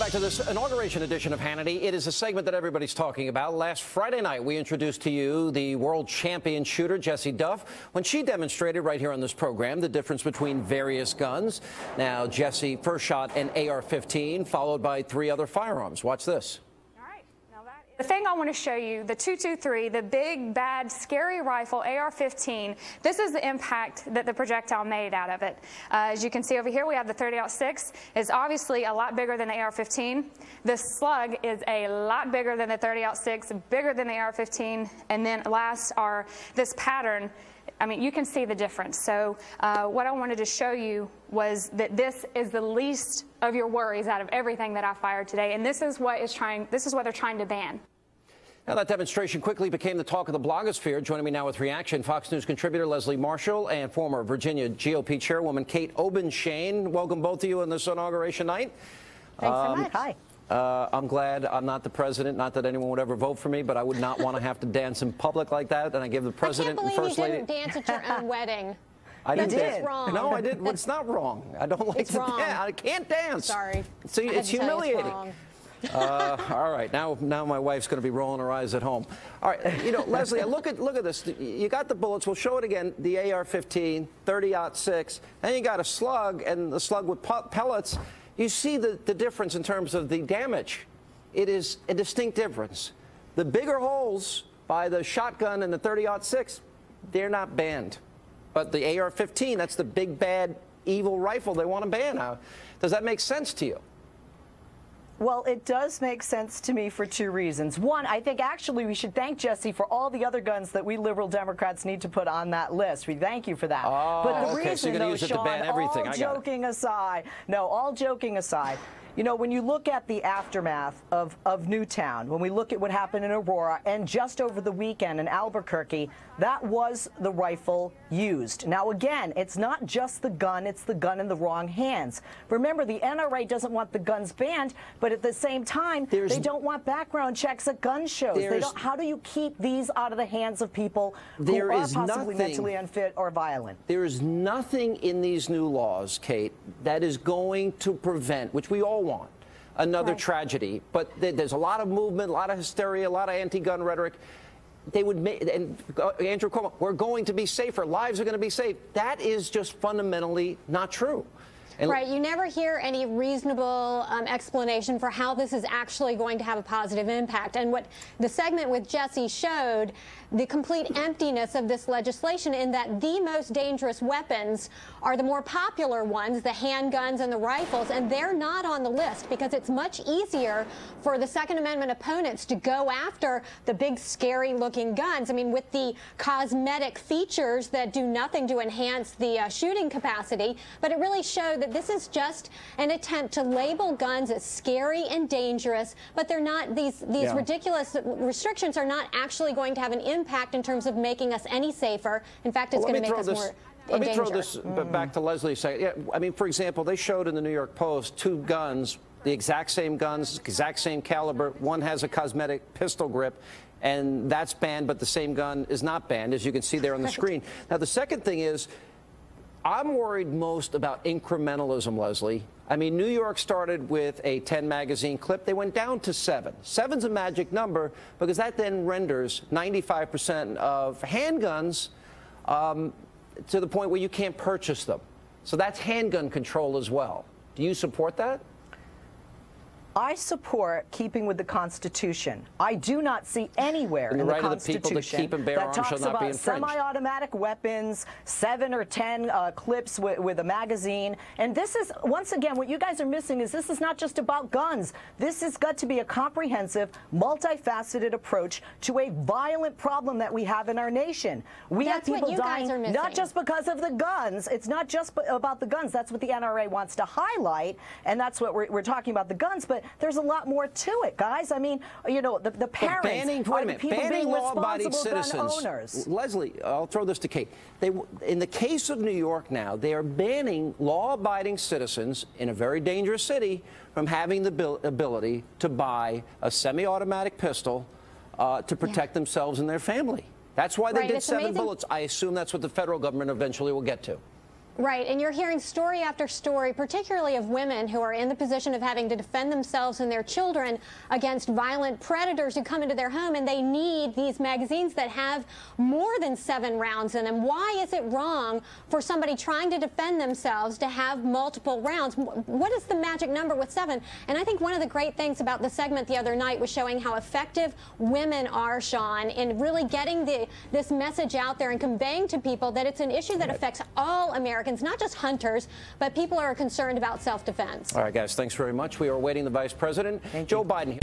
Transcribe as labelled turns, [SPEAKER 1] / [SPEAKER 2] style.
[SPEAKER 1] back to this inauguration edition of Hannity. It is a segment that everybody's talking about. Last Friday night, we introduced to you the world champion shooter, Jessie Duff, when she demonstrated right here on this program the difference between various guns. Now, Jessie first shot an AR-15, followed by 3 other firearms. Watch this.
[SPEAKER 2] The thing I want to show you, the 223, the big, bad, scary rifle, AR-15, this is the impact that the projectile made out of it. As you can see over here, we have the 30-06. It's obviously a lot bigger than the AR-15. The slug is a lot bigger than the 30-06, bigger than the AR-15. And then last are this pattern. I mean, you can see the difference. So what I wanted to show you was that this is the least of your worries out of everything that I fired today. And this is what they're trying to ban.
[SPEAKER 1] Now, that demonstration quickly became the talk of the blogosphere. Joining me now with reaction, Fox News contributor Leslie Marshall and former Virginia GOP chairwoman Kate Obenshain. Welcome, both of you, on this inauguration night.
[SPEAKER 3] Thanks so much. Hi.
[SPEAKER 1] I'm glad I'm not the president. Not that anyone would ever vote for me, but I would not want to have to dance in public like that. And I give the president and first lady.
[SPEAKER 4] I can't believe you didn't dance at your own wedding.
[SPEAKER 1] I didn't
[SPEAKER 4] dance. Wrong.
[SPEAKER 1] No, I didn't. It's not wrong. I don't like
[SPEAKER 4] it's
[SPEAKER 1] to
[SPEAKER 4] wrong.
[SPEAKER 1] dance. I can't dance.
[SPEAKER 4] Sorry.
[SPEAKER 1] See, it's humiliating. All right, now my wife's going to be rolling her eyes at home. All right, you know, Leslie, look at this. You got the bullets. We'll show it again. The AR-15, 30-06. Then you got a slug, and the slug with pellets. You see the difference in terms of the damage. It is a distinct difference. The bigger holes by the shotgun and the 30-06, they're not banned. But the AR-15, that's the big, bad, evil rifle they want to ban. Does that make sense to you?
[SPEAKER 3] Well, it does make sense to me for 2 reasons. One, I think actually we should thank Jessie for all the other guns that we liberal Democrats need to put on that list. We thank you for that.
[SPEAKER 1] Oh,
[SPEAKER 3] but the
[SPEAKER 1] okay,
[SPEAKER 3] reason,
[SPEAKER 1] so you're going to use it to ban everything.
[SPEAKER 3] all joking aside, all joking aside, you know, when you look at the aftermath of Newtown, when we look at what happened in Aurora, and just over the weekend in Albuquerque, that was the rifle used. Now, again, it's not just the gun, it's the gun in the wrong hands. Remember, the NRA doesn't want the guns banned, but at the same time, they don't want background checks at gun shows. How do you keep these out of the hands of people who are possibly mentally unfit or violent?
[SPEAKER 1] There is nothing in these new laws, Kate, that is going to prevent, which we all want, another tragedy. But there's a lot of movement, a lot of hysteria, a lot of anti-gun rhetoric. They would make, and Andrew Cuomo, we're going to be safer. Lives are going to be safe. That is just fundamentally not true.
[SPEAKER 4] Right. You never hear any reasonable explanation for how this is actually going to have a positive impact. And what the segment with Jessie showed, the complete emptiness of this legislation, in that the most dangerous weapons are the more popular ones, the handguns and the rifles, and they're not on the list because it's much easier for the Second Amendment opponents to go after the big, scary-looking guns. I mean, with the cosmetic features that do nothing to enhance the shooting capacity, but it really showed that this is just an attempt to label guns as scary and dangerous, but they're not. These ridiculous restrictions are not actually going to have an impact in terms of making us any safer. In fact, it's going to make us more in danger.
[SPEAKER 1] Let me throw this back to Leslie. Yeah, I mean, for example, they showed in the New York Post 2 guns, the exact same guns, exact same caliber. One has a cosmetic pistol grip, and that's banned, but the same gun is not banned, as you can see there on the screen. Now, the second thing is, I'm worried most about incrementalism, Leslie. I mean, New York started with a 10-magazine clip. They went down to 7. 7's a magic number because that then renders 95% of handguns to the point where you can't purchase them. So that's handgun control as well. Do you support that?
[SPEAKER 3] I support keeping with the Constitution. I do not see anywhere in the Constitution that talks about semi-automatic weapons, 7 or 10 clips with a magazine. And this is, once again, what you guys are missing is this is not just about guns. This has got to be a comprehensive, multifaceted approach to a violent problem that we have in our nation. We have people dying not just because of the guns. It's not just about the guns. That's what the NRA wants to highlight, and that's what we're talking about, the guns. But there's a lot more to it, guys. I mean, you know, the parents are the people being responsible gun owners.
[SPEAKER 1] Leslie, I'll throw this to Kate. In the case of New York now, they are banning law-abiding citizens in a very dangerous city from having the ability to buy a semi-automatic pistol to protect themselves and their family. That's why they did 7 bullets. I assume that's what the federal government eventually will get to.
[SPEAKER 4] Right, and you're hearing story after story, particularly of women who are in the position of having to defend themselves and their children against violent predators who come into their home, and they need these magazines that have more than 7 rounds in them. Why is it wrong for somebody trying to defend themselves to have multiple rounds? What is the magic number with 7? And I think one of the great things about the segment the other night was showing how effective women are, Sean, in really getting this message out there and conveying to people that it's an issue that affects all Americans, not just hunters, but people who are concerned about self-defense.
[SPEAKER 1] All right, guys, thanks very much. We are awaiting the Vice President, Joe Biden.